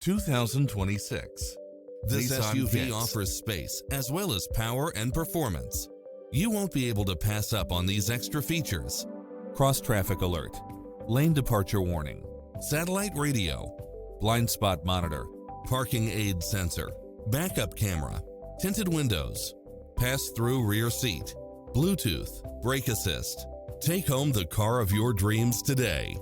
2026 This Nissan SUV Kicks. offers space as well as power and performance. You won't be able to pass up on these extra features: cross-traffic alert, lane departure warning, satellite radio, blind spot monitor, parking aid sensor, backup camera, tinted windows, pass-through rear seat, Bluetooth, brake assist. Take home the car of your dreams today.